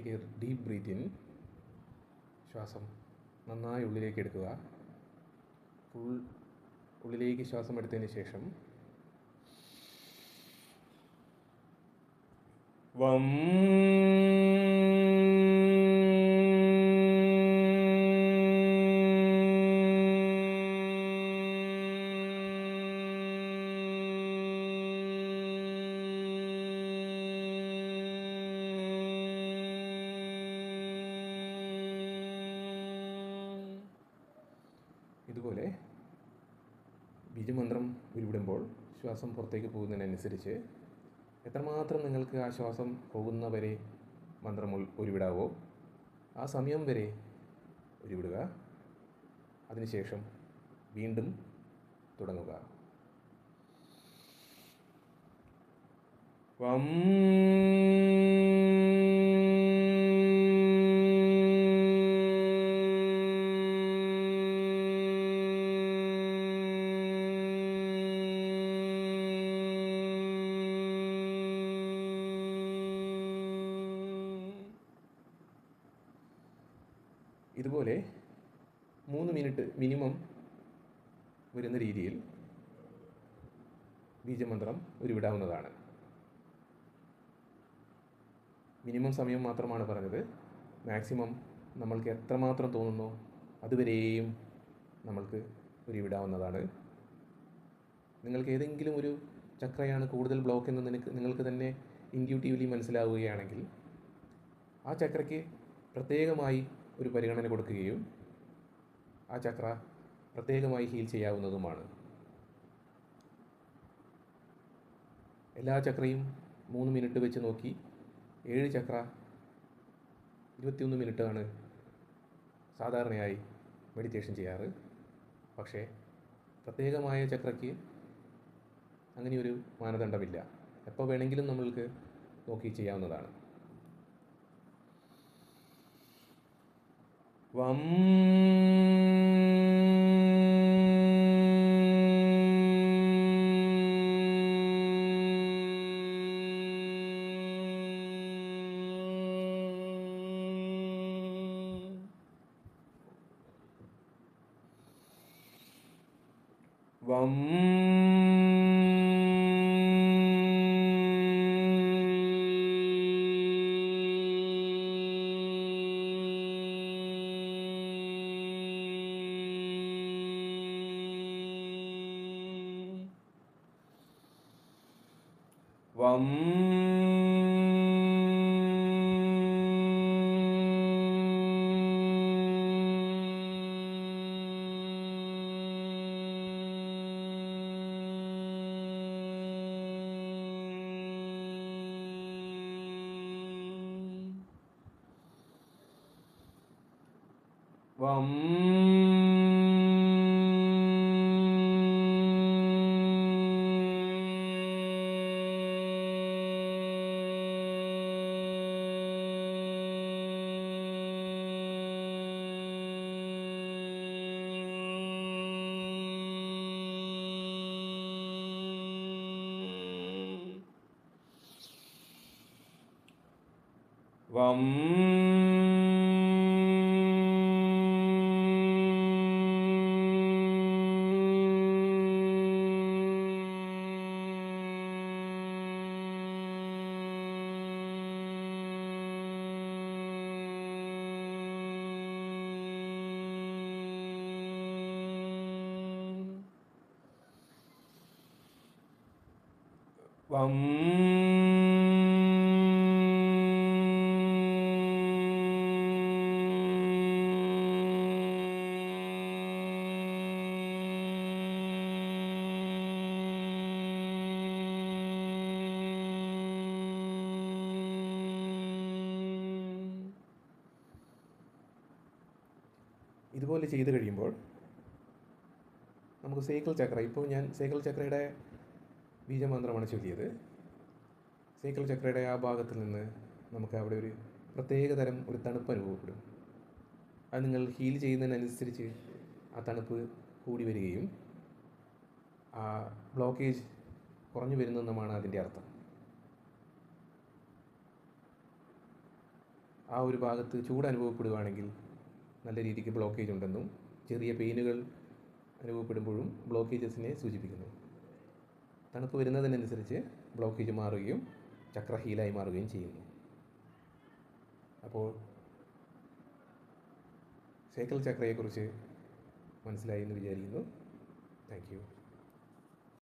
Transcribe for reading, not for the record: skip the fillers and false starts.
Take a deep breath in. ശ്വാസം നന്നായി ഉള്ളിലേക്ക് എടുക്കുക. ഫുൾ ഉള്ളിലേക്ക് ശ്വാസം എടുത്തതിന് ശേഷം വം ഇതുപോലെ ബീജമന്ത്രം ഉരുവിടുമ്പോൾ ശ്വാസം പുറത്തേക്ക് പോകുന്നതിനനുസരിച്ച് എത്രമാത്രം നിങ്ങൾക്ക് ആ ശ്വാസം പോകുന്നവരെ മന്ത്രം ഉരുവിടാവോ ആ സമയം വരെ ഉരുവിടുക. അതിനുശേഷം വീണ്ടും തുടങ്ങുക. വം ഇതുപോലെ 3 മിനിറ്റ് മിനിമം വരുന്ന രീതിയിൽ ബീജമന്ത്രം ഉരുവിടാവുന്നതാണ്. മിനിമം സമയം മാത്രമാണ് പറഞ്ഞത്. മാക്സിമം നമ്മൾക്ക് എത്രമാത്രം തോന്നുന്നോ അതുവരെയും നമ്മൾക്ക് ഉരുവിടാവുന്നതാണ്. നിങ്ങൾക്ക് ഏതെങ്കിലും ഒരു ചക്രയാണ് കൂടുതൽ ബ്ലോക്ക് എന്ന് നിങ്ങൾക്ക് തന്നെ ഇൻറ്റ്യൂട്ടീവ്ലി മനസ്സിലാവുകയാണെങ്കിൽ ആ ചക്രയ്ക്ക് പ്രത്യേകമായി ഒരു പരിഗണന കൊടുക്കുകയും ആ ചക്ര പ്രത്യേകമായി ഹീൽ ചെയ്യാവുന്നതുമാണ്. എല്ലാ ചക്രയും 3 മിനിറ്റ് വെച്ച് നോക്കി 7 ചക്ര 21 മിനിറ്റാണ് സാധാരണയായി മെഡിറ്റേഷൻ ചെയ്യാറ്. പക്ഷേ പ്രത്യേകമായ ചക്രയ്ക്ക് അങ്ങനെയൊരു മാനദണ്ഡമില്ല. എപ്പോൾ വേണമെങ്കിലും നമ്മൾക്ക് നോക്കി ചെയ്യാവുന്നതാണ്. വം വം വം വം വം വം ഇതുപോലെ ചെയ്ത് കഴിയുമ്പോൾ നമുക്ക് സൈക്കിൾ ചക്ര, ഇപ്പോൾ ഞാൻ സൈക്കിൾ ചക്രയുടെ ബീജമന്ത്രമാണ് ചൊല്ലിയത്. സൈക്കിൾ ചക്രയുടെ ആ ഭാഗത്തിൽ നിന്ന് നമുക്ക് അവിടെ ഒരു പ്രത്യേകതരം ഒരു തണുപ്പ് അനുഭവപ്പെടും. അത് നിങ്ങൾ ഹീൽ ചെയ്യുന്നതിനനുസരിച്ച് ആ തണുപ്പ് കൂടി വരികയും ആ ബ്ലോക്കേജ് കുറഞ്ഞു വരുന്നെന്നുമാണ് അതിൻ്റെ അർത്ഥം. ആ ഒരു ഭാഗത്ത് ചൂട് അനുഭവപ്പെടുകയാണെങ്കിൽ നല്ല രീതിക്ക് ബ്ലോക്കേജ് ഉണ്ടെന്നും ചെറിയ പെയിനുകൾ അനുഭവപ്പെടുമ്പോഴും ബ്ലോക്കേജസിനെ സൂചിപ്പിക്കുന്നു. തണുപ്പ് വരുന്നതിനനുസരിച്ച് ബ്ലോക്കേജ് മാറുകയും ചക്ര ഹീലായി മാറുകയും ചെയ്യുന്നു. അപ്പോൾ സേക്രൽ ചക്രയെക്കുറിച്ച് മനസ്സിലായി എന്ന് വിചാരിക്കുന്നു. Thank you.